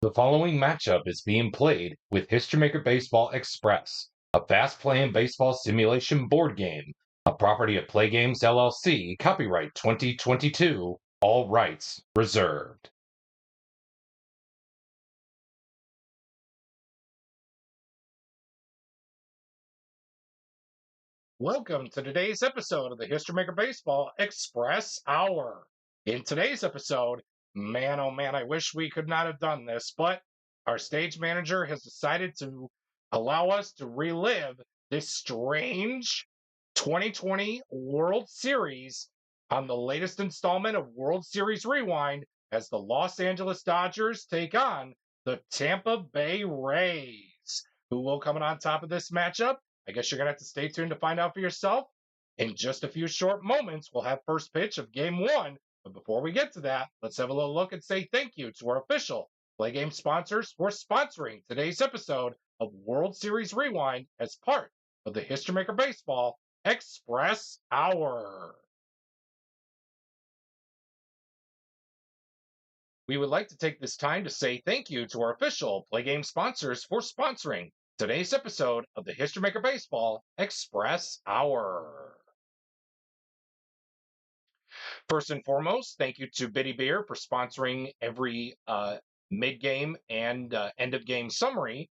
The following matchup is being played with HistoryMaker Baseball Express, a fast-playing baseball simulation board game, a property of Play Games LLC, copyright 2022, all rights reserved. Welcome to today's episode of the HistoryMaker Baseball Express Hour. In today's episode, man oh man, I wish we could not have done this, but our stage manager has decided to allow us to relive this strange 2020 World Series on the latest installment of World Series Rewind as the Los Angeles Dodgers take on the Tampa Bay Rays. Who will come on top of this matchup? I guess you're going to have to stay tuned to find out for yourself. In just a few short moments, we'll have first pitch of game one. But before we get to that, let's have a little look and say thank you to our official Play Game sponsors for sponsoring today's episode of World Series Rewind as part of the HistoryMaker Baseball Express Hour. We would like to take this time to say thank you to our official Play Game sponsors for sponsoring today's episode of the HistoryMaker Baseball Express Hour. First and foremost, thank you to Biddy Beer for sponsoring every mid-game and end-of-game summary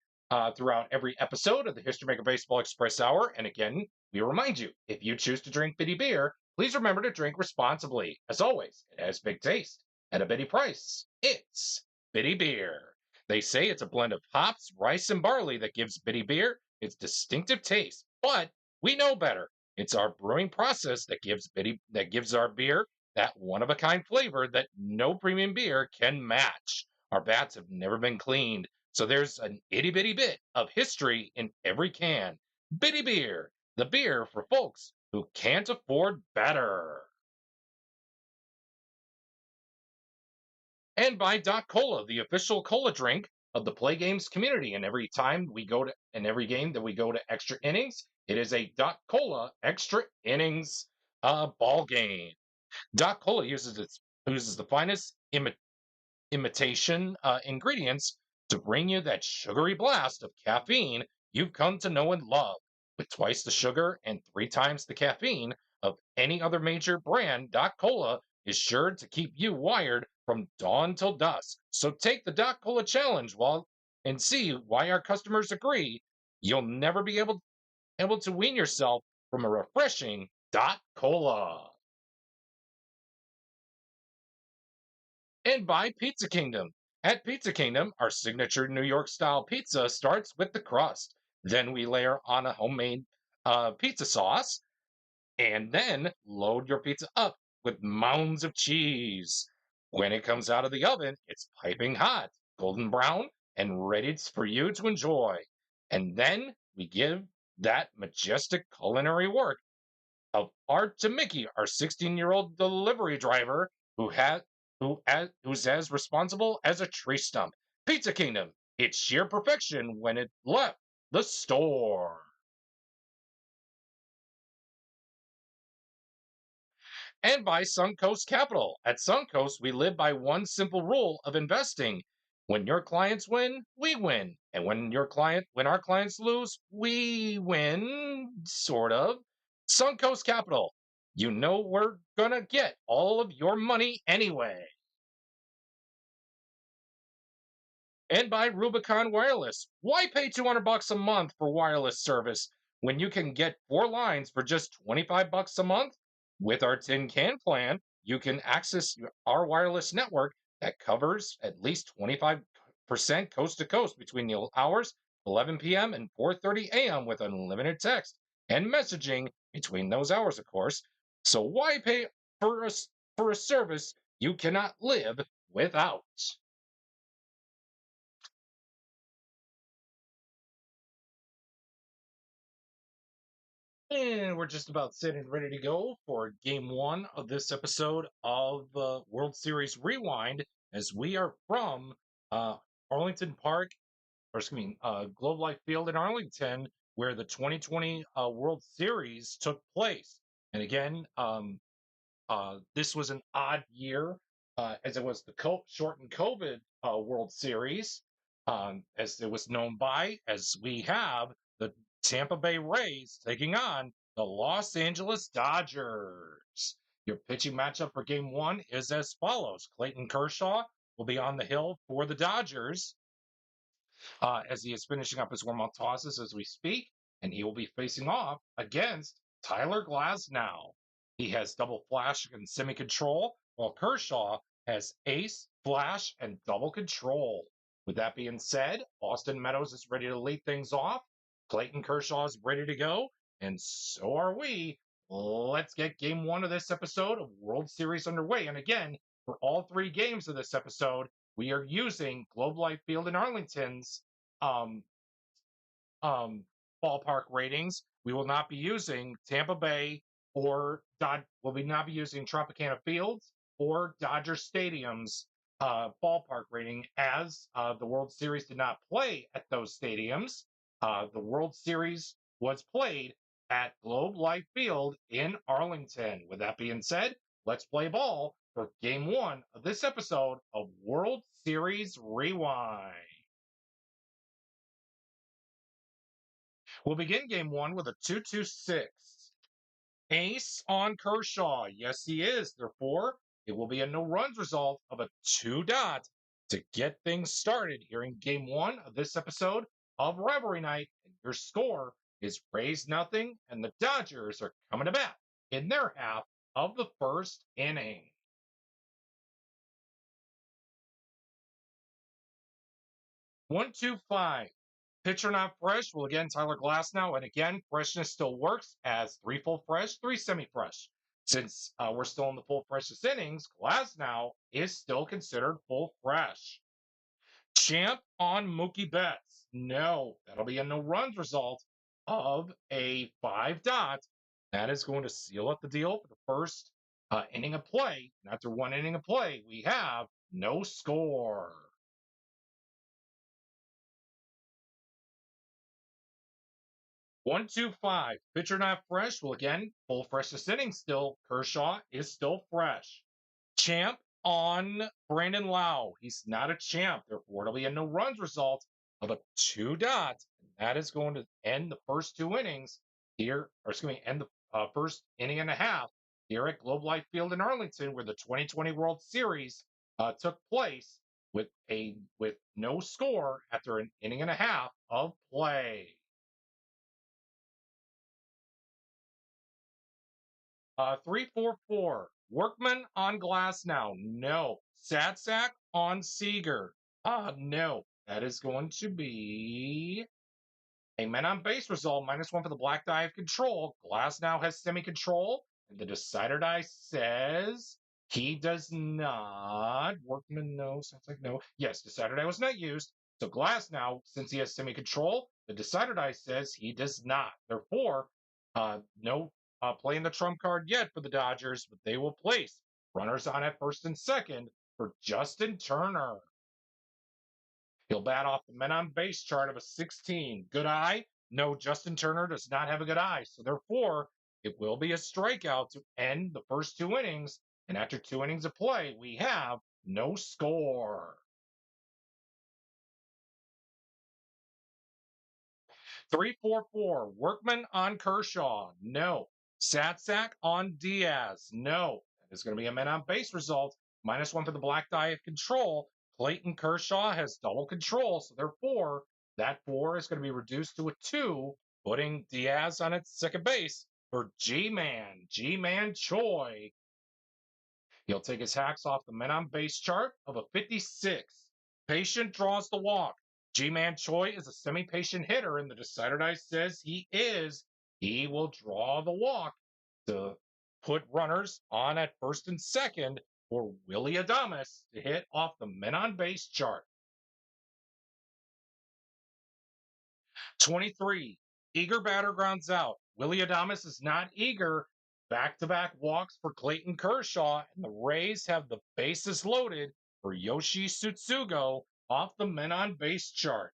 throughout every episode of the HistoryMaker Baseball Express Hour. And again, we remind you, if you choose to drink Biddy Beer, please remember to drink responsibly. As always, it has big taste. At a Biddy price, it's Biddy Beer. They say it's a blend of hops, rice, and barley that gives Biddy Beer its distinctive taste, but we know better. It's our brewing process that gives our beer that one-of-a-kind flavor that no premium beer can match. Our bats have never been cleaned, so there's an itty-bitty bit of history in every can. Biddy Beer, the beer for folks who can't afford better. And by Doc Cola, the official cola drink of the Play Games community. And every game that we go to extra innings, it is a Doc Cola extra innings ball game. Doc Cola uses the finest imitation ingredients to bring you that sugary blast of caffeine you've come to know and love. With twice the sugar and 3 times the caffeine of any other major brand, Doc Cola is sure to keep you wired from dawn till dusk. So take the Doc Cola challenge and see why our customers agree you'll never be able to wean yourself from a refreshing Doc Cola. And by Pizza Kingdom. At Pizza Kingdom, our signature New York style pizza starts with the crust. Then we layer on a homemade pizza sauce, and then load your pizza up with mounds of cheese. When it comes out of the oven, it's piping hot, golden brown, and ready for you to enjoy. And then we give that majestic culinary work of art to Mickey, our 16-year-old delivery driver who's as responsible as a tree stump. Pizza Kingdom, it's sheer perfection when it left the store. And by Suncoast Capital. At Suncoast, we live by one simple rule of investing. When your clients win, we win. And when our clients lose, we win, sort of. Suncoast Capital. You know we're gonna get all of your money anyway. And by Rubicon Wireless. Why pay $200 a month for wireless service when you can get 4 lines for just $25 a month? With our tin can plan, you can access our wireless network that covers at least 25% coast to coast between the hours 11 p.m. and 4:30 a.m. with unlimited text and messaging between those hours, of course. So why pay for a service you cannot live without? And we're just about set and ready to go for game one of this episode of World Series Rewind, as we are from Arlington Park, or excuse me, Globe Life Field in Arlington, where the 2020 World Series took place. And again, this was an odd year as it was the shortened COVID World Series, as it was known by, as we have the Tampa Bay Rays taking on the Los Angeles Dodgers. Your pitching matchup for game one is as follows. Clayton Kershaw will be on the hill for the Dodgers as he is finishing up his warm-up tosses as we speak, and he will be facing off against Tyler Glasnow. He has double flash and semi-control, while Kershaw has ace, flash, and double control. With that being said, Austin Meadows is ready to lead things off. Clayton Kershaw is ready to go, and so are we. Let's get game one of this episode of World Series underway. And again, for all three games of this episode, we are using Globe Life Field in Arlington's um, ballpark ratings. We will not be using Tampa Bay or will be not be using Tropicana Fields or Dodger Stadium's ballpark rating, as the World Series did not play at those stadiums. The World Series was played at Globe Life Field in Arlington. With that being said, let's play ball for game one of this episode of World Series Rewind. We'll begin game one with a 2-2-6. Ace on Kershaw. Yes, he is. Therefore, it will be a no runs result of a 2-dot to get things started here in game one of this episode of Rivalry Night. And your score is Rays nothing, and the Dodgers are coming to bat in their half of the first inning. One, two, five. Pitcher not fresh. Well, again, Tyler Glasnow. And again, freshness still works as 3 full fresh, 3 semi-fresh. Since we're still in the full freshest innings, Glasnow is still considered full fresh. Champ on Mookie Betts. No, that'll be a no runs result of a 5-dot. That is going to seal up the deal for the first inning of play. And after one inning of play, we have no score. 1-2-5. Pitcher not fresh. Well, again, full freshest inning still. Kershaw is still fresh. Champ on Brandon Lau. He's not a champ. Therefore, it'll be a no runs result of a 2-dot. That is going to end the first 2 innings here, or excuse me, end the first inning and a half here at Globe Life Field in Arlington, where the 2020 World Series took place with no score after an inning and a half of play. 3-4-4. Workman on Glasnow. No. Satsack on Seager. No. That is going to be a men on base result. -1 for the black die of control. Glasnow has semi-control. And the decider die says he does not. Workman, no. Satsack, no. Yes, decider die was not used. So Glasnow, since he has semi-control, the decider die says he does not. Therefore, no playing the trump card yet for the Dodgers, but they will place runners on at first and second for Justin Turner. He'll bat off the men on base chart of a 16. Good eye? No, Justin Turner does not have a good eye. So therefore, it will be a strikeout to end the first 2 innings. And after 2 innings of play, we have no score. 3-4-4. Workman on Kershaw. No. Satsack on Diaz. No. That is going to be a men on base result. -1 for the black die of control. Clayton Kershaw has double control. So therefore, that 4 is going to be reduced to a 2, putting Diaz on its second base for G-Man Choi. He'll take his hacks off the men on base chart of a 56. Patient draws the walk. G-Man Choi is a semi-patient hitter, and the decider die says he is. He will draw the walk to put runners on at first and second for Willie Adames to hit off the men on base chart. 23. Eager batter grounds out. Willie Adames is not eager. Back-to-back walks for Clayton Kershaw, and the Rays have the bases loaded for Yoshi Tsutsugo off the men on base chart.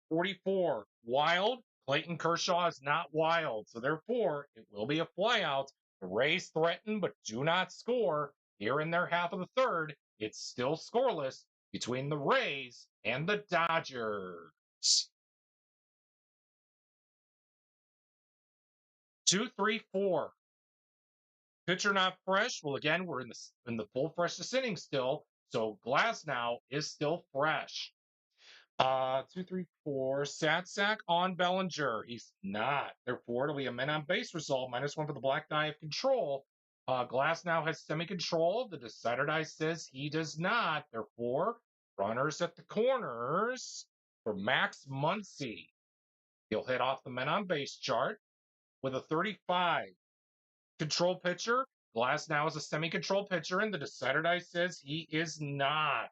44. Wild. Clayton Kershaw is not wild, so therefore it will be a flyout The Rays threaten but do not score. Here in their half of the third, it's still scoreless between the Rays and the Dodgers. 2-3-4. Pitcher not fresh. Well, again, we're in the full freshness inning still, so Glass now is still fresh. 2-3-4. Sat sack on Bellinger. He's not. Therefore, it'll be a men on base result. -1 for the black die of control. Glass now has semi-control. The decider die says he does not. Therefore, runners at the corners for Max Muncy. He'll hit off the men on base chart with a 35. Control pitcher. Glass now is a semi-control pitcher, and the decider die says he is not.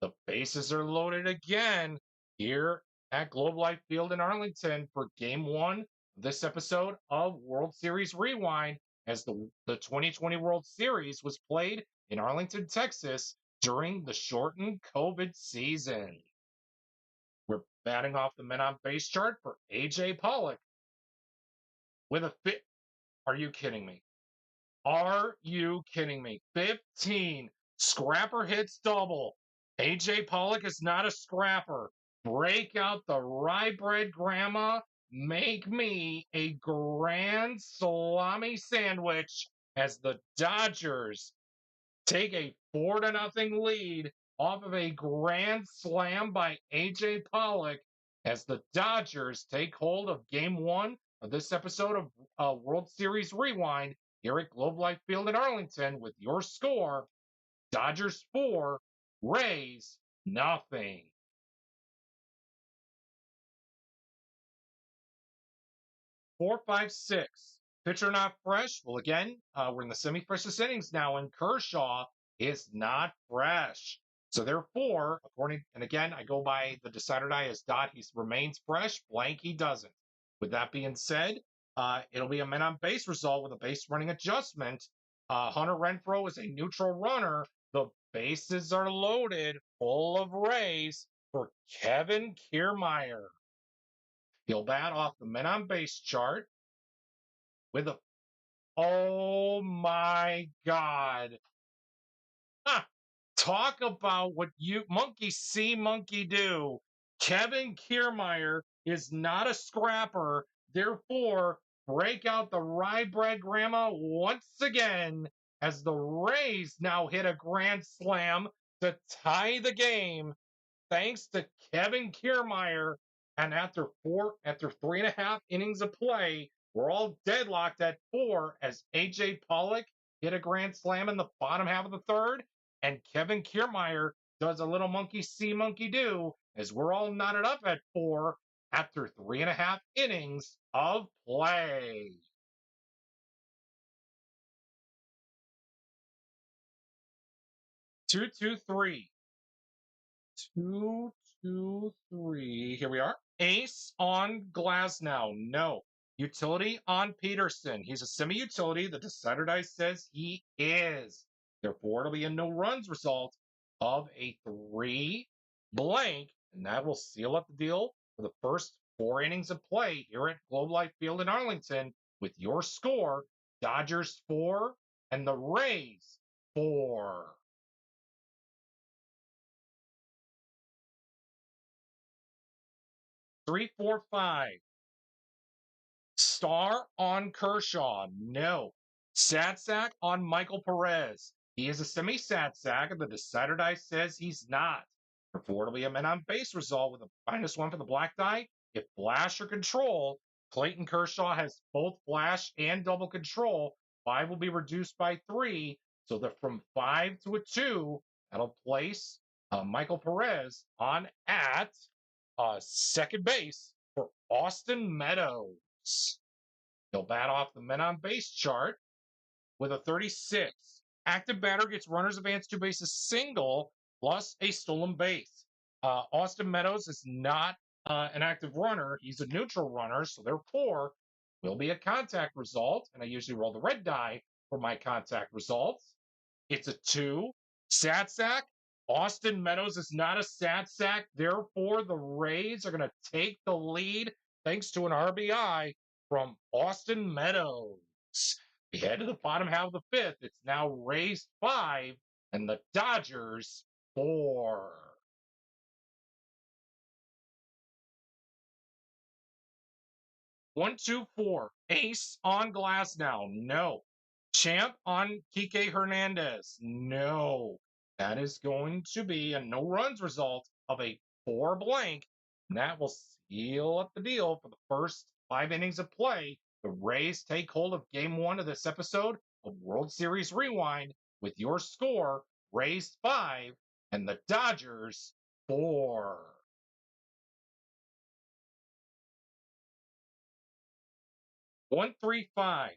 The bases are loaded again here at Globe Life Field in Arlington for Game 1 of this episode of World Series Rewind, as the 2020 World Series was played in Arlington, Texas during the shortened COVID season. We're batting off the men on base chart for A.J. Pollock with a fit. Are you kidding me? Are you kidding me? 15. Scrapper hits double. A.J. Pollock is not a scrapper. Break out the rye bread, Grandma. Make me a grand salami sandwich as the Dodgers take a 4-0 lead off of a grand slam by A.J. Pollock as the Dodgers take hold of Game 1 of this episode of World Series Rewind here at Globe Life Field in Arlington with your score, Dodgers 4, Rays nothing. 4-5-6. Pitcher not fresh. Well, again, we're in the semi-freshest innings now, and Kershaw is not fresh. So therefore, and again, I go by the decider die as dot. He remains fresh. Blank, he doesn't. With that being said, it'll be a men on base result with a base running adjustment. Hunter Renfroe is a neutral runner. The bases are loaded, full of Rays for Kevin Kiermaier. He'll bat off the men on base chart with a, oh my God. Talk about what you monkey see, monkey do. Kevin Kiermaier is not a scrapper. Therefore, break out the rye bread, Grandma, once again as the Rays now hit a grand slam to tie the game thanks to Kevin Kiermaier. And after 3.5 innings of play, we're all deadlocked at 4 as A.J. Pollock hit a grand slam in the bottom half of the third. And Kevin Kiermaier does a little monkey see, monkey do as we're all knotted up at 4 after 3.5 innings of play. 2-2-3. 2-2-3. Here we are. Ace on Glasnow. No. Utility on Peterson. He's a semi-utility. The decider die says he is. Therefore, it'll be a no runs result of a 3 blank, and that will seal up the deal for the first 4 innings of play here at Globe Life Field in Arlington with your score, Dodgers 4 and the Rays 4. 3-4-5. Star on Kershaw. No. Sat sack on Michael Perez. He is a semi-sat sack, and the decider die says he's not. Therefore, it'll be a men on base result with a -1 for the black die. If flash or control, Clayton Kershaw has both flash and double control. 5 will be reduced by 3, so that from 5 to a 2, that'll place Michael Perez on at second base for Austin Meadows. He'll bat off the men on base chart with a 36. Active batter gets runners advance 2 bases single plus a stolen base. Austin Meadows is not an active runner. He's a neutral runner, so therefore will be a contact result. And I usually roll the red die for my contact results. It's a 2. Sat sack. Austin Meadows is not a sat sack. Therefore, the Rays are going to take the lead thanks to an RBI from Austin Meadows. We head to the bottom half of the fifth. It's now Rays 5 and the Dodgers 4. 1-2-4. Ace on glass now. No. Champ on Kike Hernandez. No. That is going to be a no runs result of a 4 blank. And that will seal up the deal for the first 5 innings of play. The Rays take hold of game 1 of this episode of World Series Rewind with your score Rays 5 and the Dodgers 4. 1-3-5.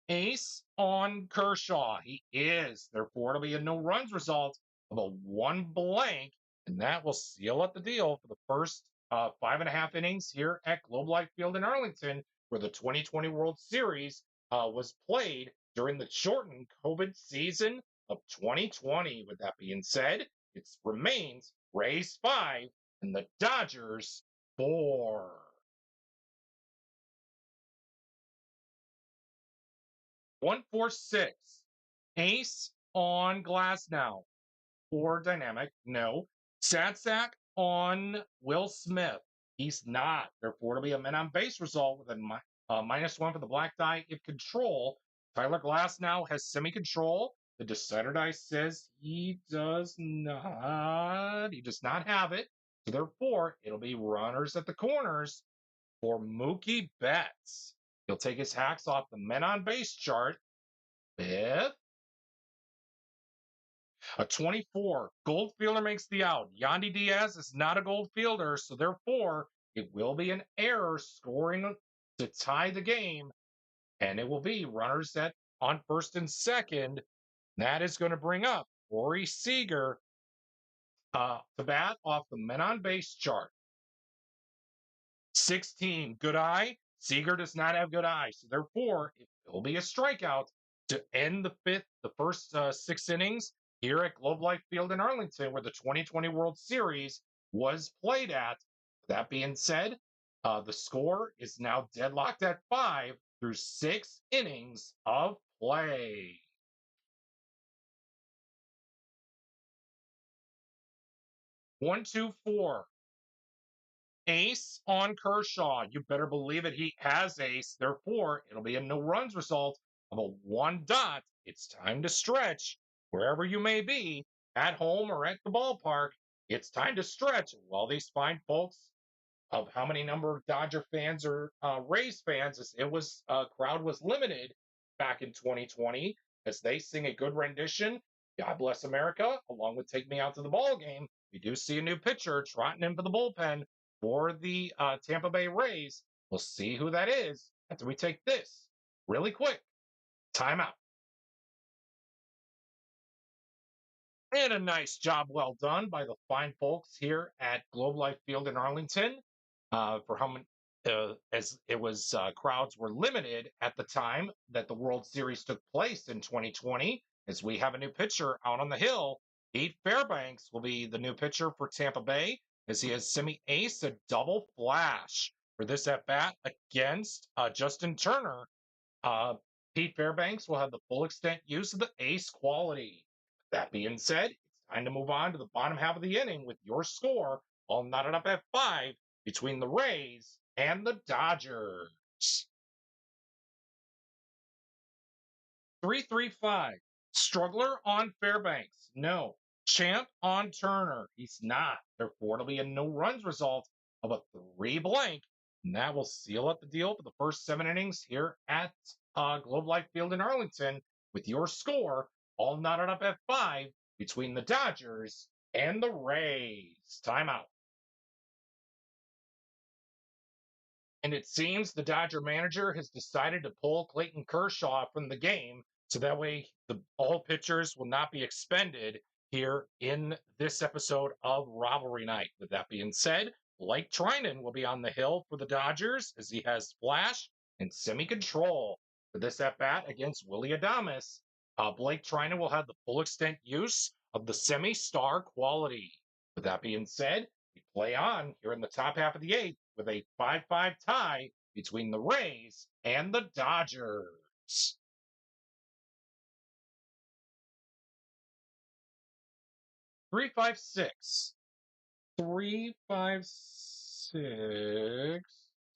Ace on Kershaw. He is. Therefore, it'll be a no runs result of a 1 blank, and that will seal up the deal for the first 5.5 innings here at Globe Life Field in Arlington, where the 2020 World Series was played during the shortened COVID season of 2020. With that being said, it remains Rays 5 and the Dodgers 4. 1-4-6. Ace on glass now. Or dynamic. No. Sadsack on Will Smith. He's not. Therefore, it'll be a men on base result with a -1 for the black die if control. Tyler Glass now has semi control. The decider die says he does not. He does not have it. So therefore, it'll be runners at the corners for Mookie Betts. He'll take his hacks off the men on base chart with a 24. Gold fielder makes the out. Yandy Diaz is not a gold fielder, so therefore it will be an error scoring to tie the game, and it will be runners at on first and second. That is going to bring up Corey Seager to bat off the men on base chart. 16, good eye. Seager does not have good eye, so therefore it will be a strikeout to end the first 6 innings here at Globe Life Field in Arlington, where the 2020 World Series was played at. That being said, the score is now deadlocked at 5 through 6 innings of play. 1-2-4. Ace on Kershaw. You better believe it. He has ace. Therefore, it'll be a no runs result of a 1 dot. It's time to stretch wherever you may be, at home or at the ballpark. It's time to stretch. Well, these fine folks of how many number of Dodger fans or Rays fans, it was crowd was limited back in 2020 as they sing a good rendition. God bless America, along with Take Me Out to the Ball Game. We do see a new pitcher trotting in for the bullpen for the Tampa Bay Rays. We'll see who that is after we take this really quick timeout. And a nice job well done by the fine folks here at Globe Life Field in Arlington for how many, as it was crowds were limited at the time that the World Series took place in 2020, as we have a new pitcher out on the hill. Pete Fairbanks will be the new pitcher for Tampa Bay, as he has semi-ace a double flash for this at-bat against Justin Turner. Pete Fairbanks will have the full extent use of the ace quality. That being said, it's time to move on to the bottom half of the inning with your score all knotted up at 5 between the Rays and the Dodgers. 3-3-5. Struggler on Fairbanks. No. Champ on Turner. He's not. Therefore, it'll be a no runs result of a 3 blank. And that will seal up the deal for the first 7 innings here at Globe Life Field in Arlington with your score all knotted up at 5 between the Dodgers and the Rays. Timeout. And it seems the Dodger manager has decided to pull Clayton Kershaw from the game, so that way all pitchers will not be expended here in this episode of Rivalry Night. With that being said, Blake Trinan will be on the hill for the Dodgers as he has flash and semi-control for this at-bat against Willy Adames. Blake Trinan will have the full extent use of the semi-star quality. With that being said, we play on here in the top half of the 8th with a 5-5 tie between the Rays and the Dodgers. 356. 356.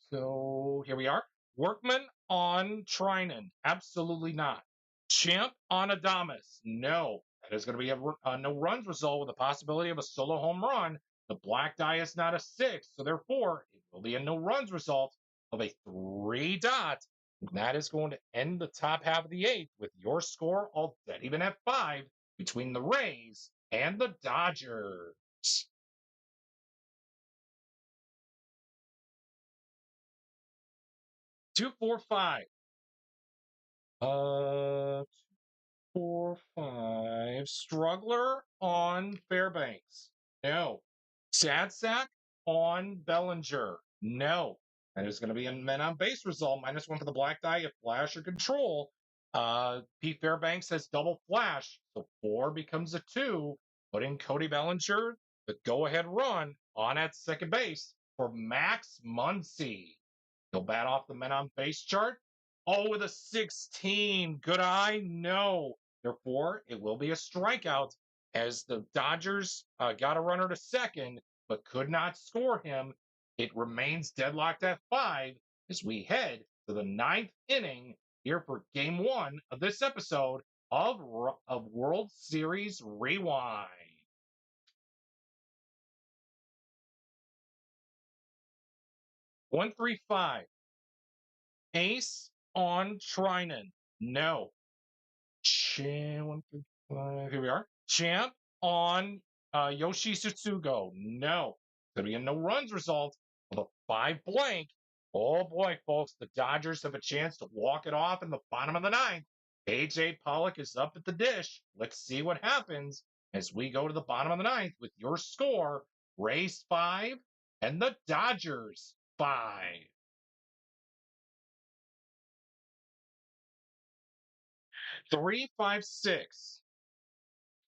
So here we are. Workman on Trinan. Absolutely not. Champ on Adamas. No. That is going to be a no runs result with a possibility of a solo home run. The black die is not a 6, so therefore it will be a no runs result of a 3 dot. And that is going to end the top half of the 8th with your score all dead even at 5 between the Rays and the Dodgers. 245. 245. Struggler on Fairbanks. No. Sad sack on Bellinger. No. That is going to be a men on base result. -1 for the black die if flash or control. Pete Fairbanks has double flash, so 4 becomes a 2, putting Cody Bellinger the go-ahead run on at second base for Max Muncy. He'll bat off the men on base chart. Oh, with a 16. Good eye? No. Therefore, it will be a strikeout as the Dodgers got a runner to second but could not score him. It remains deadlocked at 5 as we head to the 9th inning here for game 1 of this episode of World Series Rewind. 135. Ace on Trinan. No. 135. Here we are. Champ on Yoshi Tsutsugo. No. Could be a no runs result of a 5 blank. Oh boy, folks, the Dodgers have a chance to walk it off in the bottom of the 9th. AJ Pollock is up at the dish. Let's see what happens as we go to the bottom of the 9th with your score: Rays 5 and the Dodgers 5. 356.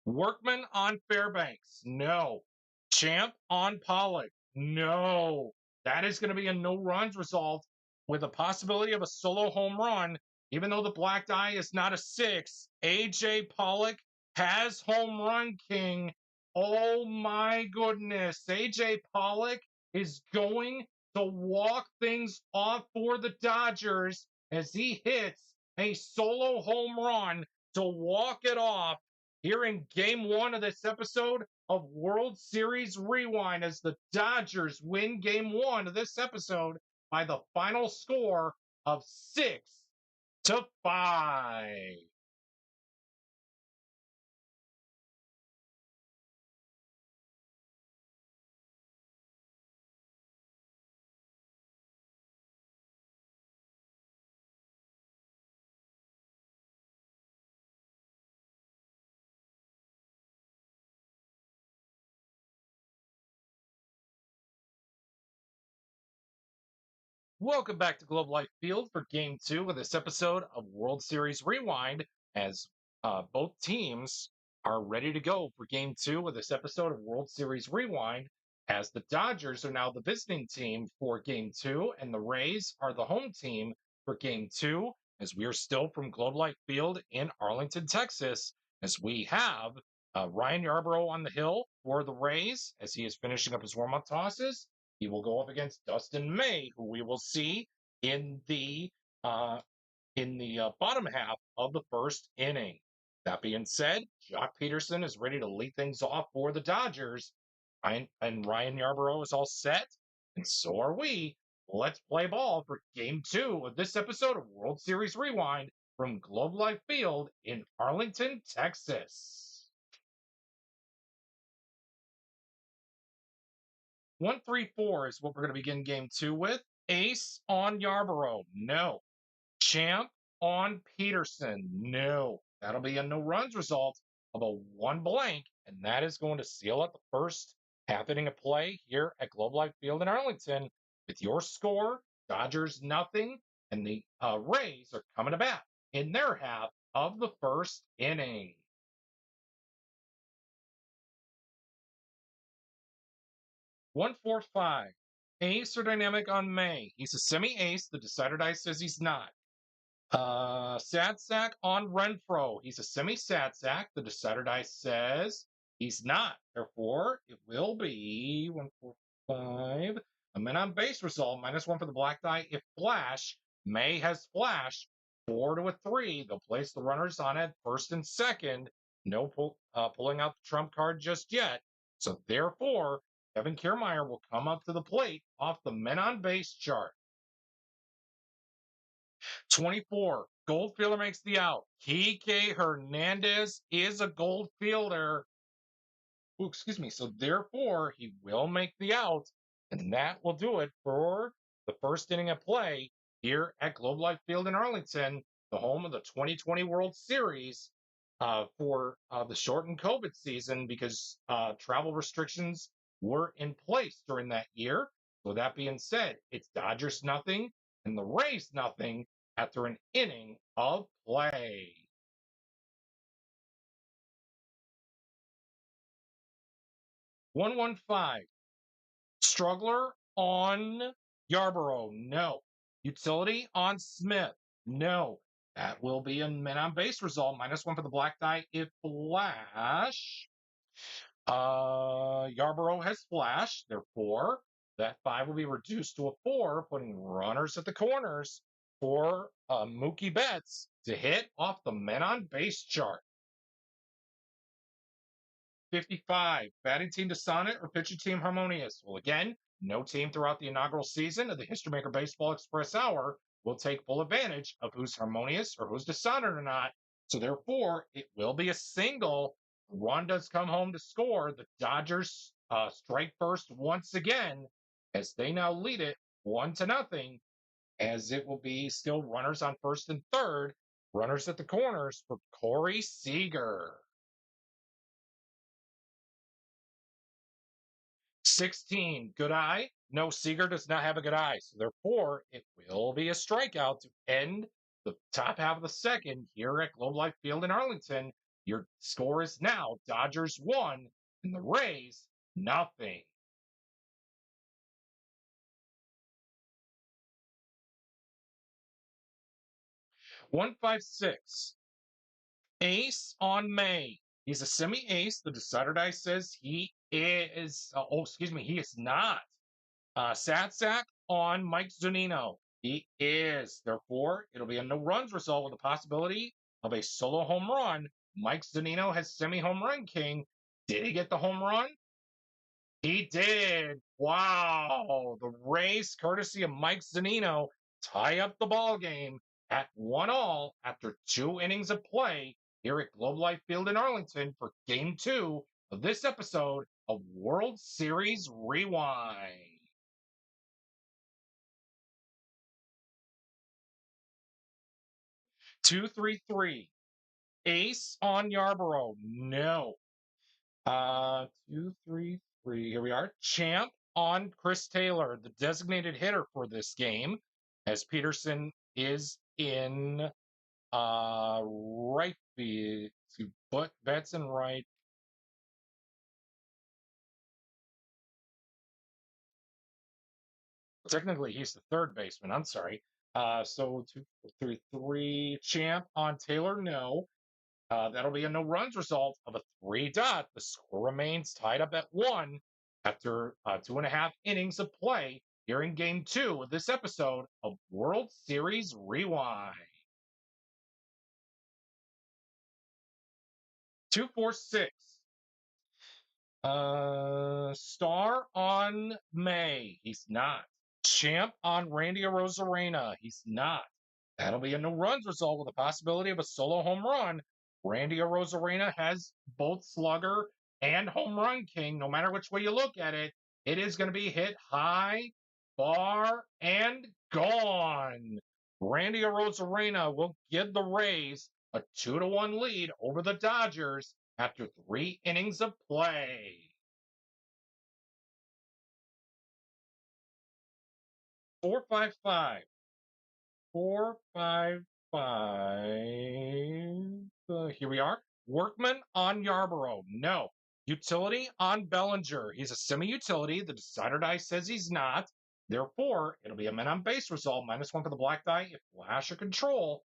Workman on Fairbanks. No. Champ on Pollock. No. That is going to be a no runs result with a possibility of a solo home run. Even though the black die is not a 6, AJ Pollock has home run king. Oh my goodness. AJ Pollock is going to walk things off for the Dodgers as he hits a solo home run to walk it off here in game 1 of this episode of World Series Rewind as the Dodgers win game 1 of this episode by the final score of 6-5. Welcome back to Globe Life Field for Game 2 of this episode of World Series Rewind as both teams are ready to go for Game 2 of this episode of World Series Rewind as the Dodgers are now the visiting team for Game 2 and the Rays are the home team for Game 2 as we are still from Globe Life Field in Arlington, Texas, as we have Ryan Yarbrough on the hill for the Rays as he is finishing up his warm-up tosses. He will go up against Dustin May, who we will see in the bottom half of the first inning. That being said, Jock Peterson is ready to lead things off for the Dodgers, and Ryan Yarbrough is all set, and so are we. Let's play ball for Game 2 of this episode of World Series Rewind from Globe Life Field in Arlington, Texas. 134 is what we're going to begin game 2 with. Ace on Yarbrough. No. Champ on Peterson. No. That'll be a no runs result of a 1 blank, and that is going to seal up the first half inning of play here at Globe Life Field in Arlington with your score: Dodgers nothing, and the Rays are coming to bat in their half of the first inning. 145. Ace or dynamic on May. He's a semi-ace. The decider die says he's not. Sad sack on Renfro. He's a semi-sad sack. The decider die says He's not. Therefore, it will be 145. A men on base result, -1 for the black die. If flash, May has flashed 4 to a 3. They'll place the runners on at first and second. No pulling out the trump card just yet. So therefore, Kevin Kiermaier will come up to the plate off the men on base chart. 24. Gold fielder makes the out. Kike Hernandez is a gold fielder. Ooh, excuse me. So therefore, he will make the out, and that will do it for the first inning of play here at Globe Life Field in Arlington, the home of the 2020 World Series for the shortened COVID season because travel restrictions were in place during that year. So that being said, it's Dodgers nothing and the Rays nothing after an inning of play. $115. Struggler on Yarborough, no. Utility on Smith, no. That will be a men on base result, -1 for the black die if flash. Yarborough has flashed, therefore that 5 will be reduced to a 4, putting runners at the corners for Mookie Betts to hit off the men on base chart. 55. Batting team to sonnet or pitching team harmonious? Well, again, no team throughout the inaugural season of the History Maker Baseball Express Hour will take full advantage of who's harmonious or who's to sonnet or not. So therefore, it will be a single. Run does come home to score. The Dodgers strike first once again as they now lead it 1-0, as it will be still runners on first and third, runners at the corners for Corey Seager. 16, good eye. No, Seager does not have a good eye. So therefore, it will be a strikeout to end the top half of the second here at Globe Life Field in Arlington. Your score is now Dodgers 1 and the Rays nothing. $156. Ace on May. He's a semi-ace. The decider die says he is. He is not. Satsack on Mike Zunino. He is. Therefore, it'll be a no runs result with the possibility of a solo home run. Mike Zunino has semi-home run king. Did he get the home run? He did. Wow. The Rays, courtesy of Mike Zunino, tie up the ball game at 1-1 after 2 innings of play here at Globe Life Field in Arlington for Game 2 of this episode of World Series Rewind. 233. Ace on Yarborough. No. 233. Here we are. Champ on Chris Taylor, the designated hitter for this game, as Peterson is in right field. Betts in right. Technically, he's the third baseman. I'm sorry. So 233. Champ on Taylor. No. That'll be a no runs result of a 3-0. The score remains tied up at 1 after 2.5 innings of play here in Game 2 of this episode of World Series Rewind. 246. Star on May. He's not. Champ on Randy Arozarena. He's not. That'll be a no runs result with the possibility of a solo home run. Randy Arozarena has both slugger and home run king. No matter which way you look at it, it is going to be hit high, far, and gone. Randy Arozarena will give the Rays a 2-1 lead over the Dodgers after 3 innings of play. $455. 455. Here we are. Workman on Yarborough. No. Utility on Bellinger. He's a semi-utility. The decider die says he's not. Therefore, it'll be a men on base result. -1 for the black die if flash or control.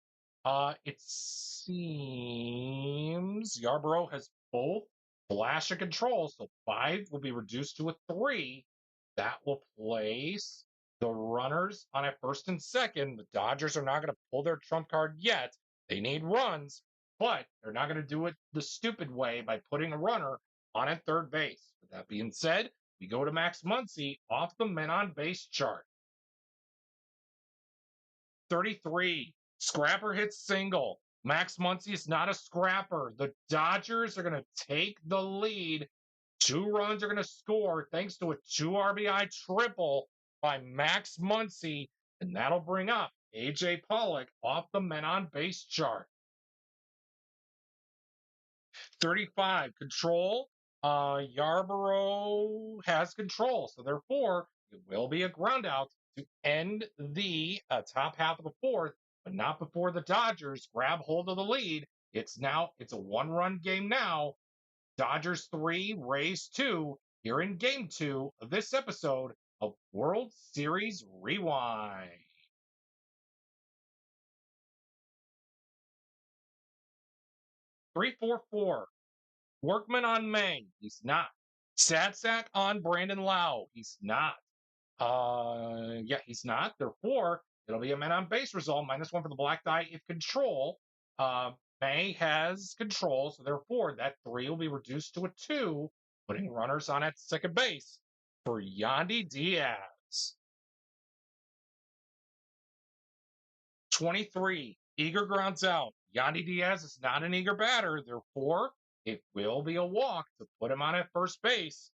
It seems Yarborough has both Flash of control. So 5 will be reduced to a 3. That will place the runners on at first and second. The Dodgers are not going to pull their trump card yet. They need runs, but they're not going to do it the stupid way by putting a runner on at third base. With that being said, we go to Max Muncy off the men on base chart. 33. Scrapper hits single. Max Muncy is not a scrapper. The Dodgers are going to take the lead. 2 runs are going to score thanks to a 2 RBI triple by Max Muncy, and that'll bring up AJ Pollock off the men on base chart. 35. Control. Yarborough has control, so therefore it will be a ground out to end the top half of the fourth, but not before the Dodgers grab hold of the lead. It's a 1-run game now. Dodgers 3, Rays 2, here in game 2 of this episode of World Series Rewind. Three, 4. Workman on May. He's not. Sad sack on Brandon Lau. He's not. He's not. Therefore, it'll be a men on base result. -1 for the black die if control. May has control, so therefore that 3 will be reduced to a 2, putting runners on at second base for Yandy Diaz. 23. Eager grounds out. Yandy Diaz is not an eager batter, therefore it will be a walk to put him on at first base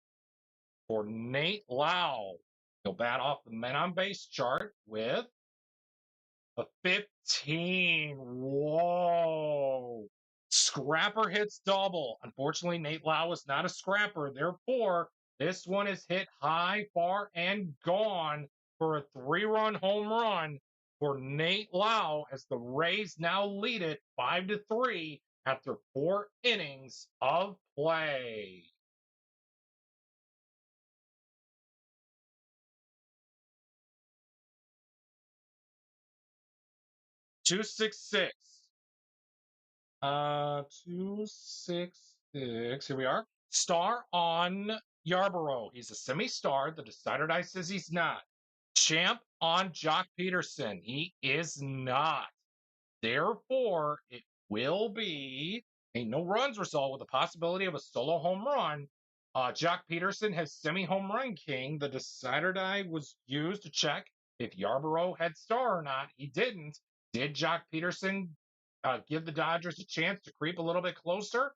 for Nate Lau. He'll bat off the men on base chart with a 15. Whoa. Scrapper hits double. Unfortunately, Nate Lau is not a scrapper. Therefore, this one is hit high, far, and gone for a 3-run home run for Nate Lau as the Rays now lead it 5-3 after 4 innings of play. $266. 266. Here we are. Star on Yarborough. He's a semi-star. The decider die says he's not. Champ on Jock Peterson. He is not. Therefore, it will be a no runs result with the possibility of a solo home run. Jock Peterson has semi-home run king. The decider die was used to check if Yarborough had star or not. He didn't. Did Jock Peterson give the Dodgers a chance to creep a little bit closer?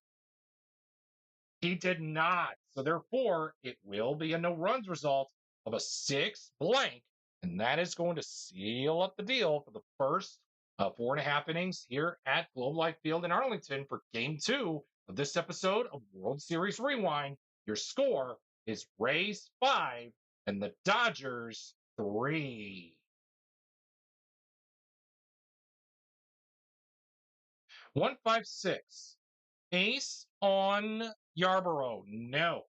He did not. So therefore, it will be a no runs result of a 6 blank, and that is going to seal up the deal for the first 4.5 innings here at Globe Life Field in Arlington for Game 2 of this episode of World Series Rewind. Your score is Rays 5 and the Dodgers 3. 156. Ace on Yarborough. No.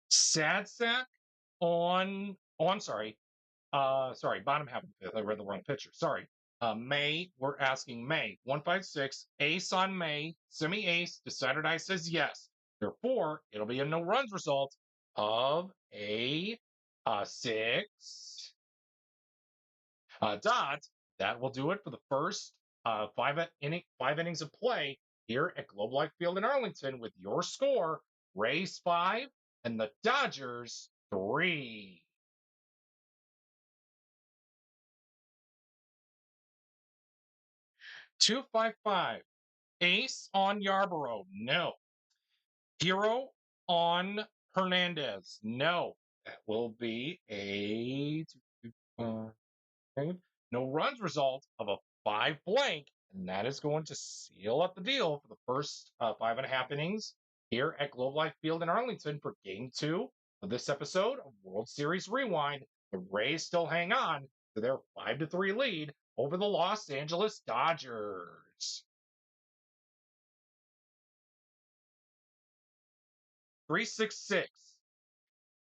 Sad sack on. Oh, I'm sorry. Bottom half of the fifth. I read the wrong picture. Sorry. May. We're asking May. 156. Ace on May. Semi-ace. Decider die says yes. Therefore, it'll be a no runs result of a 6 dot. That will do it for the first 5 innings of play here at Globe Life Field in Arlington with your score, Rays 5 and the Dodgers 3. $255. Ace on Yarborough. No. Hero on Hernandez. No. That will be a no runs result of a 5 blank, and that is going to seal up the deal for the first 5.5 innings here at Globe Life Field in Arlington for Game 2 of this episode of World Series Rewind. The Rays still hang on to their 5-3 lead over the Los Angeles Dodgers. 366.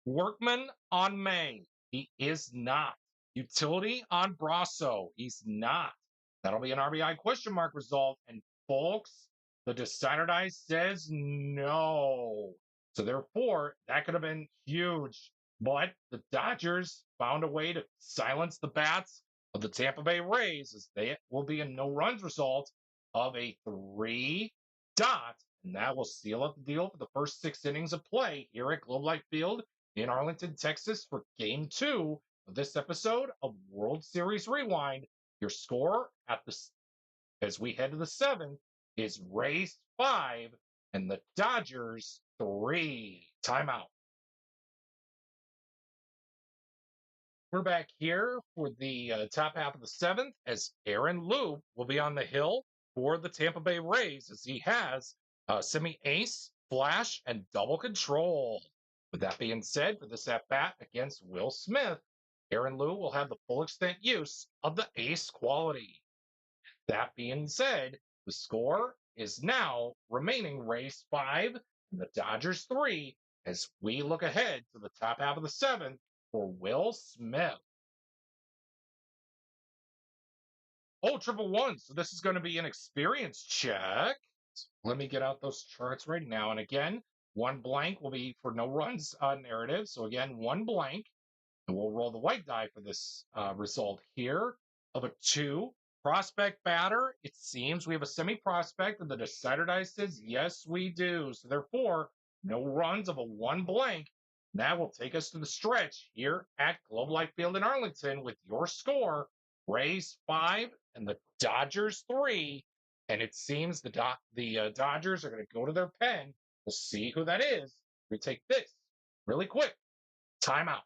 Workman on May. He is not. Utility on Brasso. He's not. That'll be an RBI question mark result. And folks, the decider die says no. So therefore, that could have been huge. But the Dodgers found a way to silence the bats of the Tampa Bay Rays as they will be a no-runs result of a 3-dot, and that will seal up the deal for the first 6 innings of play here at Globe Life Field in Arlington, Texas for Game 2 of this episode of World Series Rewind. Your score as we head to the 7th is Rays 5 and the Dodgers 3. Timeout. We're back here for the top half of the 7th as Aaron Loup will be on the hill for the Tampa Bay Rays as he has semi-ace, flash, and double control. With that being said, for this at-bat against Will Smith, Aaron Loup will have the full extent use of the ace quality. That being said, the score is now remaining Rays 5 and the Dodgers 3 as we look ahead to the top half of the 7th for Will Smith. Oh, 111. So this is going to be an experience check. Let me get out those charts right now. And again, one blank will be for no runs narrative. So again, one blank. And we'll roll the white die for this result here of a 2. Prospect batter. It seems we have a semi-prospect, and the decider die says yes, we do. So therefore, no runs of a 1 blank. That will take us to the stretch here at Globe Life Field in Arlington with your score, Rays 5 and the Dodgers 3. And it seems the Dodgers are going to go to their pen. We'll see who that is. We take this really quick. Timeout.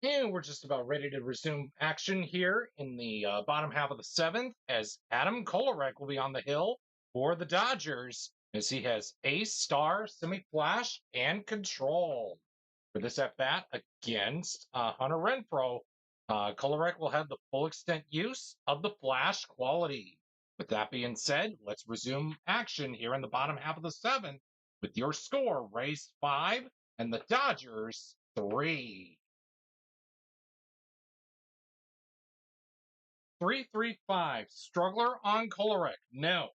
And we're just about ready to resume action here in the bottom half of the 7th as Adam Kolarek will be on the hill for the Dodgers as he has ace, star, semi-flash, and control. For this at-bat against Hunter Renfroe, Kolarek will have the full extent use of the flash quality. With that being said, let's resume action here in the bottom half of the 7th with your score, Rays 5 and the Dodgers 3. 335. Struggler on Kolarek. No.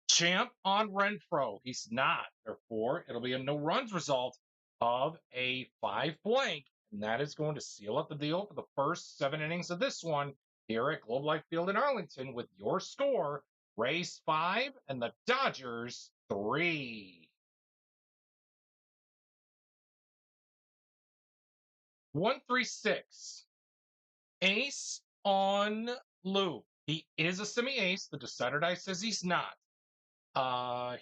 Champ on Renfroe. He's not. Therefore, it'll be a no runs result of a 5 blank. And that is going to seal up the deal for the first 7 innings of this one here at Globe Life Field in Arlington with your score, Rays 5 and the Dodgers 3. 136. Ace on Lou. He is a semi-ace. The decider die says he's not.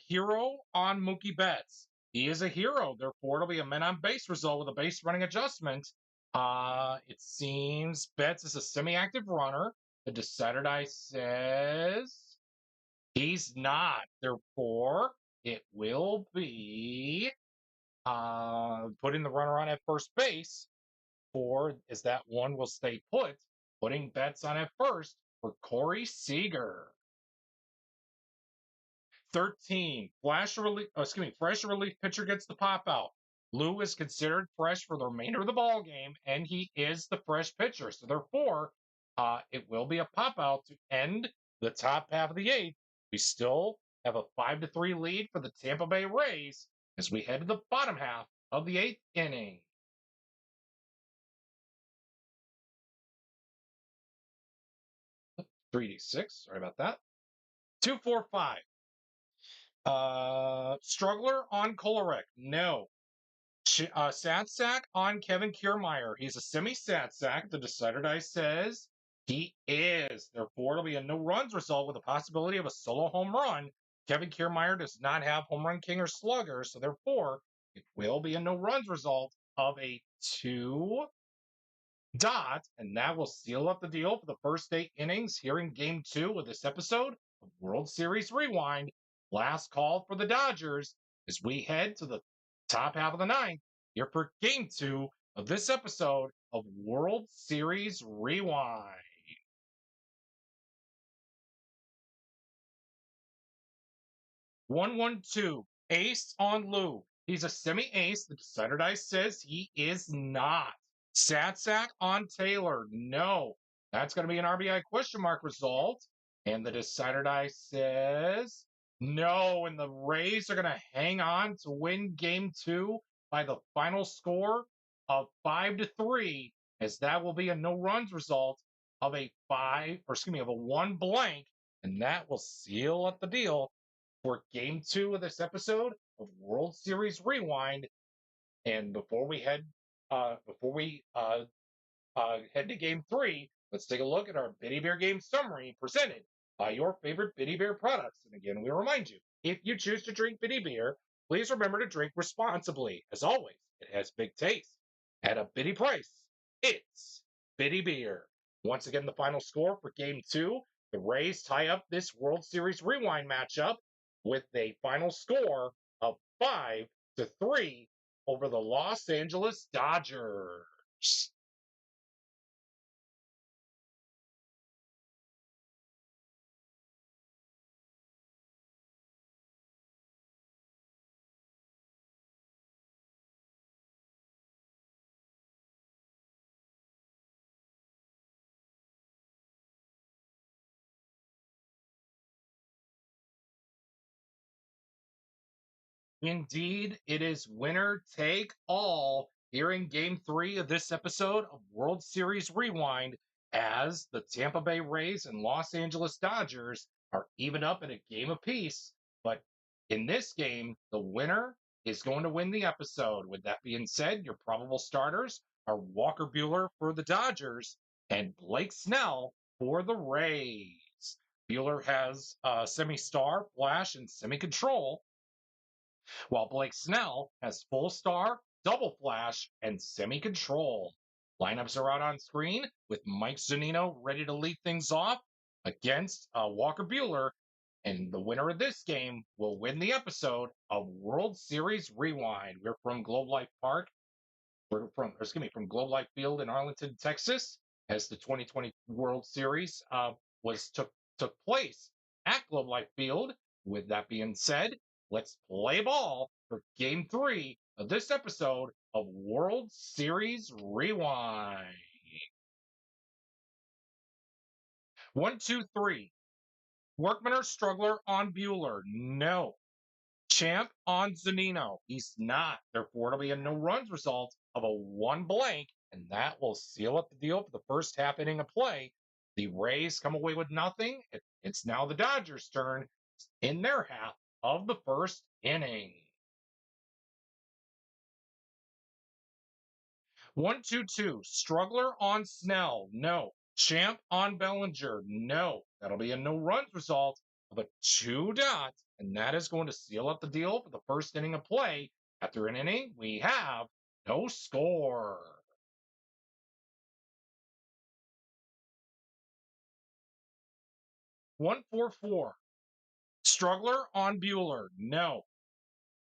Hero on Mookie Betts. He is a hero. Therefore, it'll be a men on base result with a base running adjustment. It seems Betts is a semi-active runner. The decider die says he's not. Therefore, it will be putting the runner on at first base. Or is that one will stay put, putting Betts on at first for Corey Seager. 13. Fresh relief pitcher gets the pop out. Lou is considered fresh for the remainder of the ball game, and he is the fresh pitcher. So therefore, it will be a pop out to end the top half of the 8th. We still have a 5-3 lead for the Tampa Bay Rays as we head to the bottom half of the 8th inning. $3D6. Sorry about that. 245. Struggler on Kolarek. No. Sat sack on Kevin Kiermaier. He's a semi-sat sack. The decider die says he is. Therefore, it'll be a no runs result with the possibility of a solo home run. Kevin Kiermaier does not have home run king or slugger, so therefore, it will be a no runs result of a 2 dot, and that will seal up the deal for the first 8 innings here in Game 2 of this episode of World Series Rewind. Last call for the Dodgers as we head to the top half of the 9th here for Game 2 of this episode of World Series Rewind. $112. Ace on Lou. He's a semi-ace. The decider die says he is not. Sat sack on Taylor. No. That's going to be an RBI question mark result. And the decider die says No, and the Rays are going to hang on to win game two by the final score of 5-3, as that will be a no runs result of of a one blank, and that will seal up the deal for game two of this episode of World Series Rewind. And before we head to game three, let's take a look at our Biddy Bear game summary presented by your favorite Biddy Bear products. And again, we remind you, if you choose to drink Biddy Beer, please remember to drink responsibly. As always, it has big taste. At a Biddy price, it's Biddy Beer. Once again, the final score for game two, the Rays tie up this World Series Rewind matchup with a final score of 5-3 over the Los Angeles Dodgers. Indeed, it is winner take all here in game three of this episode of World Series Rewind, as the Tampa Bay Rays and Los Angeles Dodgers are even up in a game apiece. But in this game, the winner is going to win the episode. With that being said, your probable starters are Walker Buehler for the Dodgers and Blake Snell for the Rays. Buehler has semi-star, flash, and semi-control, while Blake Snell has full star, double flash, and semi control. Lineups are out on screen with Mike Zunino ready to lead things off against Walker Buehler. And the winner of this game will win the episode of World Series Rewind. We're from Globe Life Park. From Globe Life Field in Arlington, Texas, as the 2020 World Series took place at Globe Life Field. With that being said, let's play ball for game three of this episode of World Series Rewind. 1-2-3. Workman or struggler on Buehler? No. Champ on Zunino? He's not. Therefore, it'll be a no runs result of a one blank, and that will seal up the deal for the first half inning of play. The Rays come away with nothing. It's now the Dodgers' turn in their half of the first inning. 1-2-2. Struggler on Snell? No. Champ on Bellinger? No. That'll be a no runs result of a 2-dot, and that is going to seal up the deal for the first inning of play. After an inning, we have no score. 1-4-4. Struggler on Buehler? No.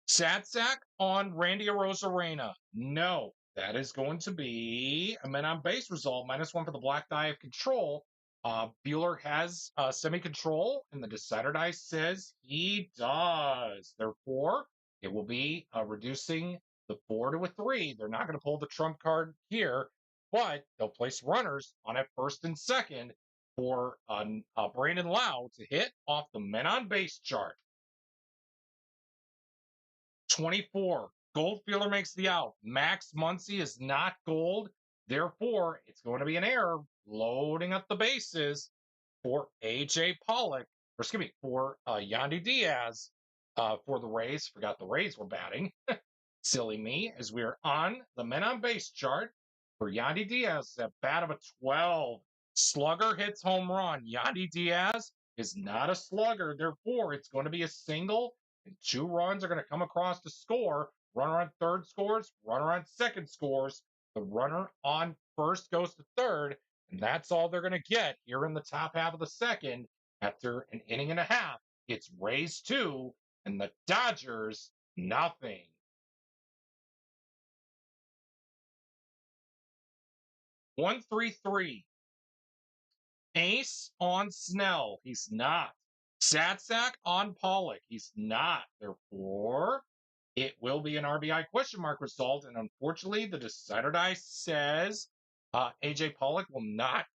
Sad sack on Randy Arozarena? No. That is going to be a men on base result, -1 for the black die of control. Buehler has semi-control, and the decider die says he does. Therefore, it will be reducing the 4 to a 3. They're not going to pull the trump card here, but they'll place runners on at first and second for Brandon Lau to hit off the men on base chart. 24. Goldfielder makes the out. Max Muncy is not gold. Therefore, it's going to be an error loading up the bases for AJ Pollock, for Yandy Diaz for the Rays. Forgot the Rays were batting. Silly me, as we're on the men on base chart for Yandy Diaz, a bat of a 12. Slugger hits home run. Yandy Diaz is not a slugger. Therefore, it's going to be a single, and 2 runs are going to come across to score. Runner on third scores, runner on second scores. The runner on first goes to third, and that's all they're going to get here in the top half of the second. After an inning and a half, it's Rays 2 and the Dodgers nothing. 1-3-3. Ace on Snell? He's not. Satsack on Pollock? He's not. Therefore, it will be an RBI question mark result. And unfortunately, the decider die says AJ Pollock will not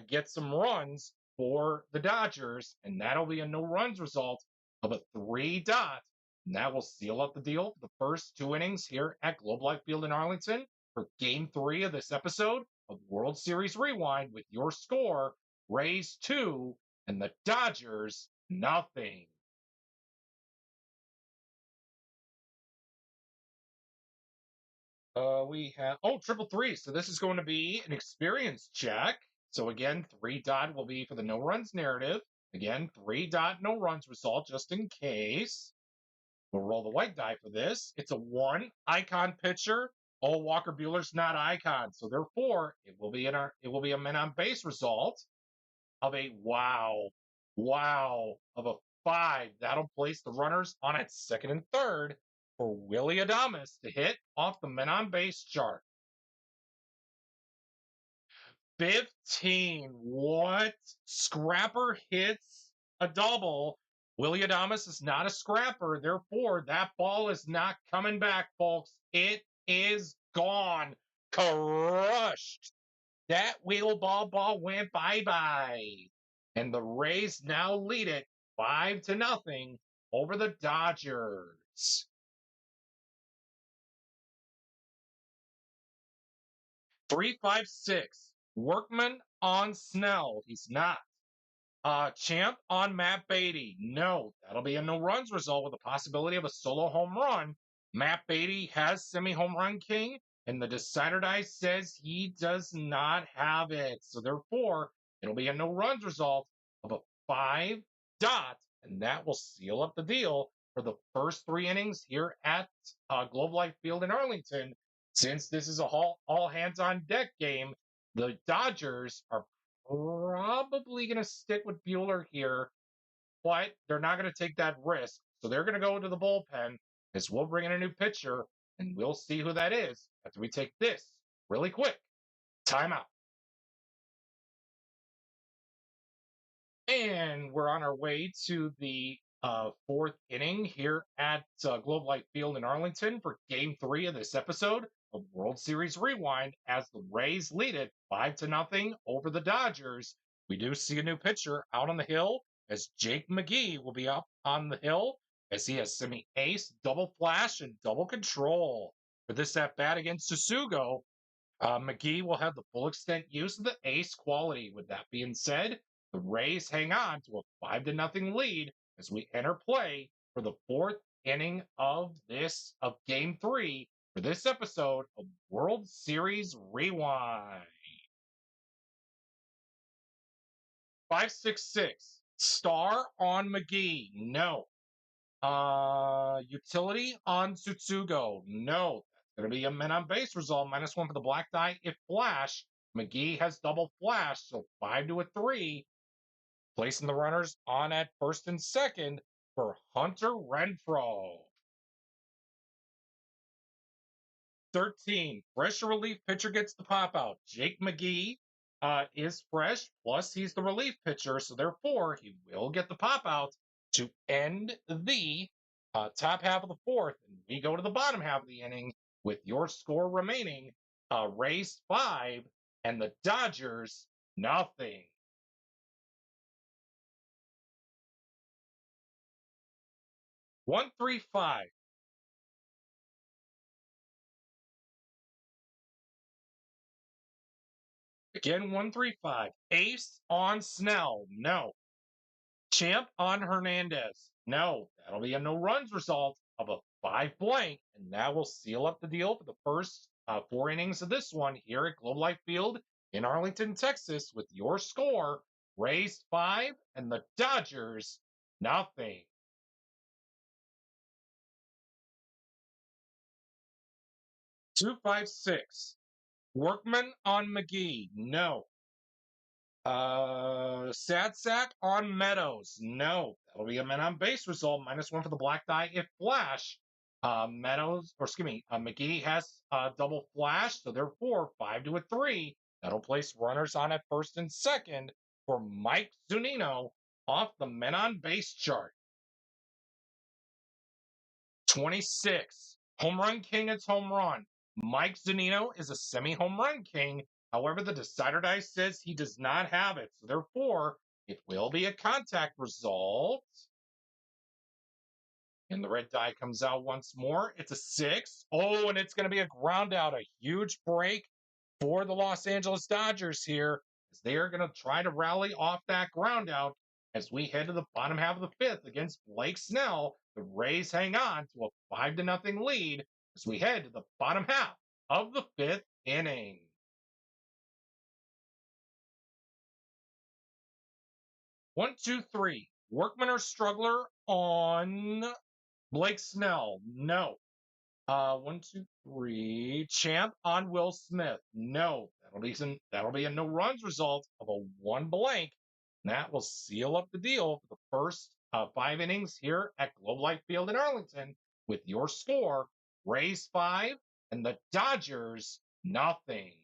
get some runs for the Dodgers. And that'll be a no runs result of a 3-dot. And that will seal up the deal for the first 2 innings here at Globe Life Field in Arlington for Game 3 of this episode of World Series Rewind with your score, Rays 2 and the Dodgers nothing. We have triple three. So this is going to be an experience check. So again, 3-dot will be for the no runs narrative. Again, 3-dot no runs result just in case. We'll roll the white die for this. It's a 1 icon pitcher. Oh, Walker Buehler's not icon, so therefore it will be a men on base result of a wow of a 5. That'll place the runners on at second and third for Willy Adames to hit off the men on base chart. 15. What? Scrapper hits a double. Willy Adames is not a scrapper. Therefore, that ball is not coming back, folks. It is gone. Crushed. That wheel ball went bye-bye. And the Rays now lead it 5-0 over the Dodgers. 3-5-6. Workman on Snell. He's not. Champ on Matt Beatty. No, that'll be a no runs result with the possibility of a solo home run. Matt Beatty has semi-home run king, and the decider die says he does not have it. So therefore, it'll be a no runs result of a 5-dot, and that will seal up the deal for the first 3 innings here at Globe Life Field in Arlington. Since this is a all hands on deck game, the Dodgers are probably going to stick with Buehler here, but they're not going to take that risk. So they're going to go to the bullpen as we'll bring in a new pitcher, and we'll see who that is after we take this really quick timeout. And we're on our way to the 4th inning here at Globe Life Field in Arlington for Game 3 of this episode of World Series Rewind as the Rays lead it 5-0 over the Dodgers. We do see a new pitcher out on the hill as Jake McGee will be up on the hill as he has semi-ace, double flash, and double control. For this at-bat against Susugo, McGee will have the full extent use of the ace quality. With that being said, the Rays hang on to a 5-0 lead as we enter play for the 4th inning of Game 3 for this episode of World Series Rewind. 5-6-6. Star on McGee. No. Utility on Tsutsugo. No. That's going to be a men on base result. -1 for the black die if flash. McGee has double flash, so 5-3. Placing the runners on at first and second for Hunter Renfroe. 13. Fresh relief pitcher gets the pop out. Jake McGee is fresh, plus he's the relief pitcher, so therefore he will get the pop out to end the top half of the 4th. And we go to the bottom half of the inning with your score remaining Rays 5 and the Dodgers nothing. 1-3-5. Again, 1-3-5. Ace on Snell. No. Champ on Hernandez. No. That'll be a no runs result of a 5 blank, and that will seal up the deal for the first 4 innings of this one here at Globe Life Field in Arlington, Texas, with your score Rays 5 and the Dodgers nothing. 2-5-6. Workman on McGee. No. Sad sack on Meadows. No. That'll be a men on base result. -1 for the black die if flash. McGee has double flash, so therefore 5-3. That'll place runners on at first and second for Mike Zunino off the men on base chart. 26. Home run king is home run. Mike Zunino is a semi-home run king. However, the decider die says he does not have it. So therefore, it will be a contact result And the red die comes out once more. It's a 6. Oh, and it's going to be a ground out, a huge break for the Los Angeles Dodgers here, as they are going to try to rally off that ground out as we head to the bottom half of the 5th against Blake Snell. The Rays hang on to a 5-0 lead as we head to the bottom half of the 5th inning. One, two, three. Workman or struggler on Blake Snell? No. 1, 2, 3. Champ on Will Smith? No. That'll be a no runs result of a 1 blank. And that will seal up the deal for the first 5 innings here at Globe Life Field in Arlington with your score: Rays 5 and the Dodgers nothing.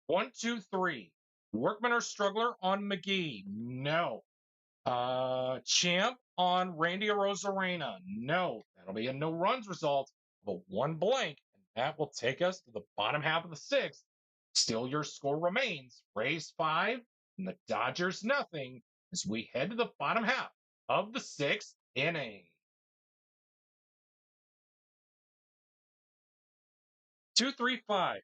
1, 2, 3. Workman or struggler on McGee? No. Champ on Randy Arozarena? No. That'll be a no runs result of a 1 blank, and that will take us to the bottom half of the 6th. Still, your score remains Rays 5 and the Dodgers nothing as we head to the bottom half of the 6th inning. 2, 3, 5.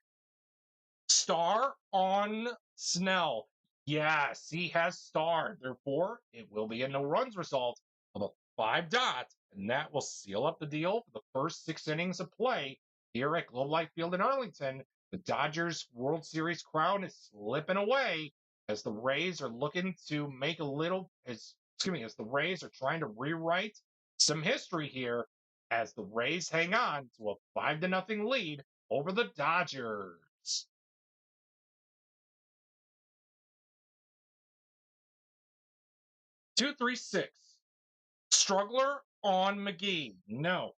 Star on Snell? Yes, he has starred. Therefore, it will be a no runs result of a 5 dot, and that will seal up the deal for the first 6 innings of play here at Globe Life Field in Arlington. The Dodgers World Series crown is slipping away as the Rays are looking to make a little, as the Rays are trying to rewrite some history here as the Rays hang on to a 5-0 lead over the Dodgers. 2, 3, 6. Struggler on McGee? No.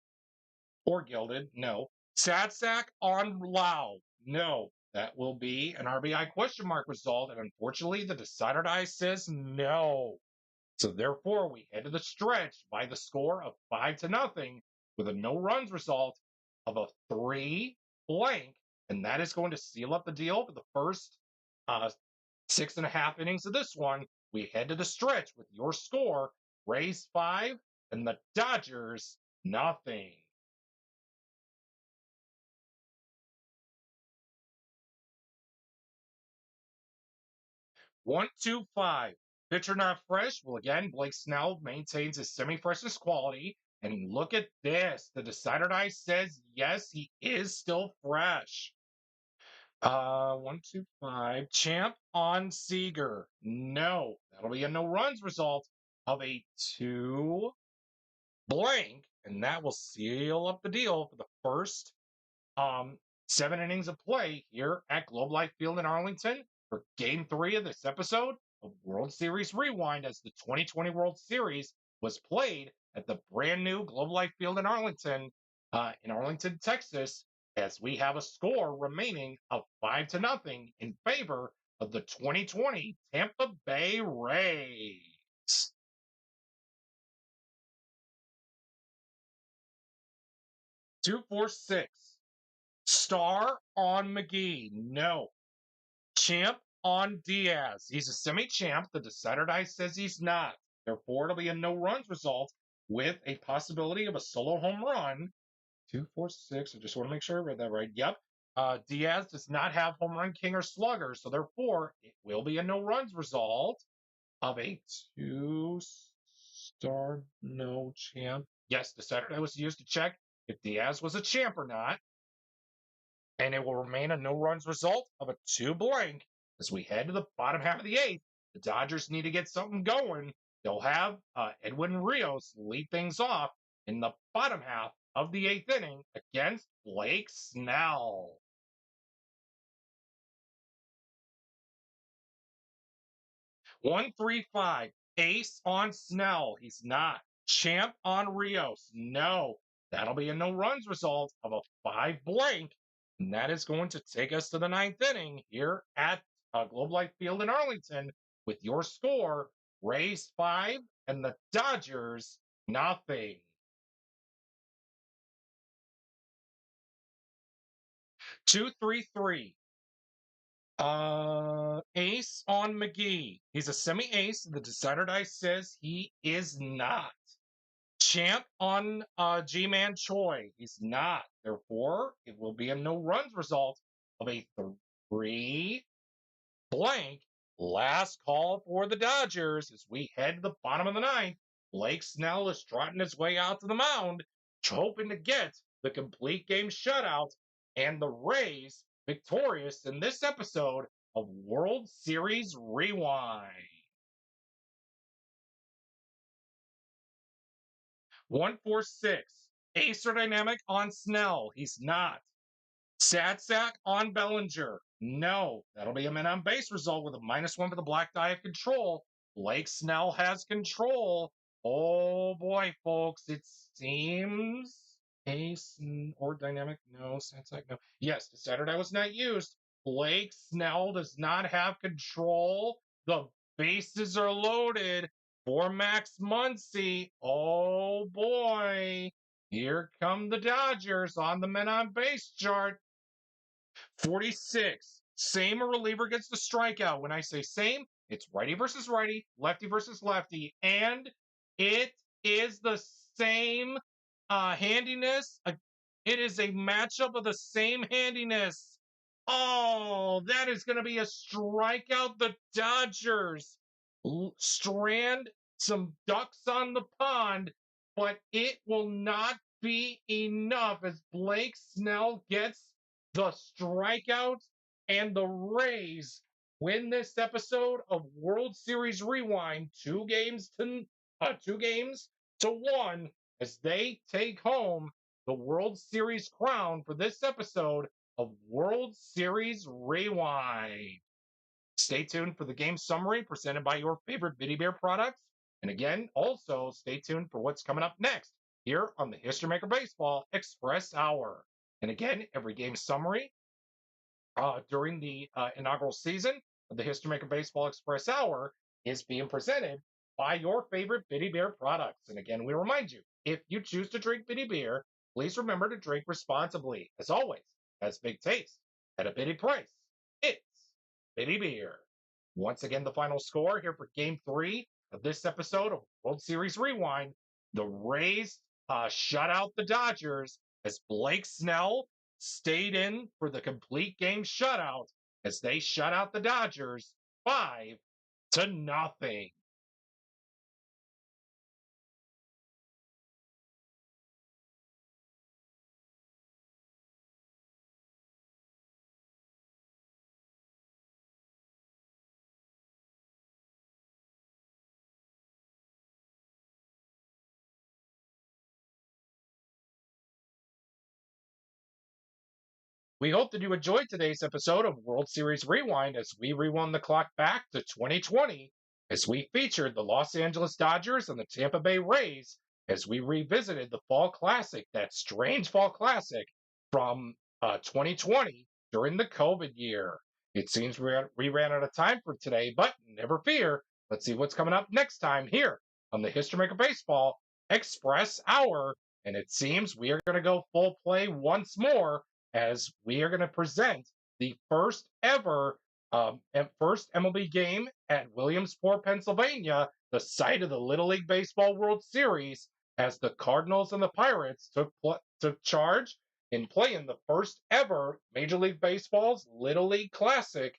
Or Gilded? No. Sad sack on Lau? No. That will be an RBI question mark result, and unfortunately, the decider die says no. So therefore, we head to the stretch by the score of 5-0 with a no runs result of a 3 blank, and that is going to seal up the deal for the first 6.5 innings of this one. We head to the stretch with your score: Rays 5 and the Dodgers nothing. 1, 2, 5. Pitcher not fresh. Well, again, Blake Snell maintains his semi-freshness quality. And look at this. The decider die says yes, he is still fresh. 1, 2, 5. Champ on Seager? No. That'll be a no runs result of a 2 blank, and that will seal up the deal for the first 7 innings of play here at Globe Life Field in Arlington for Game 3 of this episode of World Series Rewind, as the 2020 World Series was played at the brand new Globe Life Field in Arlington, Texas, as we have a score remaining of 5-0 in favor of the 2020 Tampa Bay Rays. 2, 4, 6. Star on McGee? No. Champ on Diaz? He's a semi-champ. The decider die says he's not. Therefore, it'll be a no runs result with a possibility of a solo home run. 2, 4, 6. I just want to make sure I read that right. Yep. Diaz does not have home run king or slugger, so therefore it will be a no runs result of a 2-star no champ. Yes, the Saturday was used to check if Diaz was a champ or not. And it will remain a no runs result of a 2 blank as we head to the bottom half of the 8th. The Dodgers need to get something going. They'll have Edwin Rios lead things off in the bottom half of the 8th inning against Blake Snell. 1, 3, 5. Ace on Snell? He's not. Champ on Rios? No. That'll be a no runs result of a 5 blank. And that is going to take us to the 9th inning here at Globe Life Field in Arlington with your score: Rays 5 and the Dodgers nothing. 2, 3, 3. Ace on McGee. He's a semi-ace. The decider dice says he is not. Champ on G-Man Choi. He's not. Therefore, it will be a no runs result of a 3 blank. Last call for the Dodgers as we head to the bottom of the ninth. Blake Snell is trotting his way out to the mound, hoping to get the complete game shutout, and the Rays victorious in this episode of World Series Rewind. 146. Acer Dynamic on Snell. He's not. Sad sack on Bellinger. No. That'll be a men on base result with a -1 for the black die of control. Blake Snell has control. Oh boy, folks. It seems ace or dynamic. No. Sad sack. No. Yes, the Saturday was not used. Blake Snell does not have control. The bases are loaded for Max Muncy. Oh boy. Here come the Dodgers on the men on base chart. 46. Same reliever gets the strikeout. When I say same, it's righty versus righty, lefty versus lefty, and it is the same handiness. It is a matchup of the same handiness. Oh, that is going to be a strikeout. The Dodgers strand some ducks on the pond, but it will not be enough as Blake Snell gets the strikeout, and the Rays win this episode of World Series Rewind 2 games to 1 as they take home the World Series crown for this episode of World Series Rewind. Stay tuned for the game summary presented by your favorite Bitty Bear products. And again, also stay tuned for what's coming up next here on the History Maker Baseball Express Hour. And again, every game summary during the inaugural season of the History Maker Baseball Express Hour is being presented by your favorite Bitty Bear products. And again, we remind you, if you choose to drink Bitty Beer, please remember to drink responsibly. As always, has big taste at a bitty price. It's Bitty Beer. Once again, the final score here for Game 3 of this episode of World Series Rewind. The Rays shut out the Dodgers as Blake Snell stayed in for the complete game shutout as they shut out the Dodgers 5-0. We hope that you enjoyed today's episode of World Series Rewind as we rewound the clock back to 2020 as we featured the Los Angeles Dodgers and the Tampa Bay Rays as we revisited the Fall Classic, that strange Fall Classic from 2020 during the COVID year. It seems we ran out of time for today, but never fear. Let's see what's coming up next time here on the History Maker Baseball Express Hour. And it seems we are going to go full play once more as we are going to present the first ever first MLB game at Williamsport, Pennsylvania, the site of the Little League Baseball World Series, as the Cardinals and the Pirates took charge in playing the first ever Major League Baseball's Little League Classic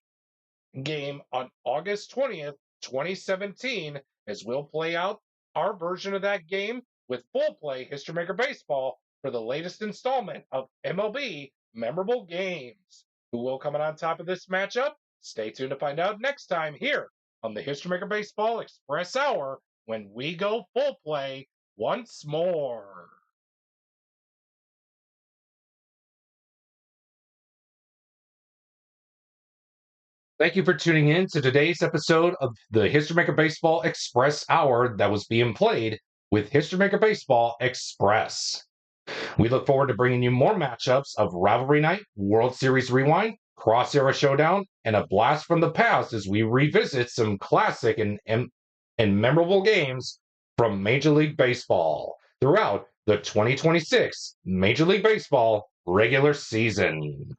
game on August 20th, 2017, as we'll play out our version of that game with full play History Maker Baseball for the latest installment of MLB Memorable Games. Who will come out on top of this matchup? Stay tuned to find out next time here on the History Maker Baseball Express Hour when we go full play once more. Thank you for tuning in to today's episode of the History Maker Baseball Express Hour that was being played with History Maker Baseball Express. We look forward to bringing you more matchups of Rivalry Night, World Series Rewind, Cross-Era Showdown, and a blast from the past as we revisit some classic and memorable games from Major League Baseball throughout the 2026 Major League Baseball regular season.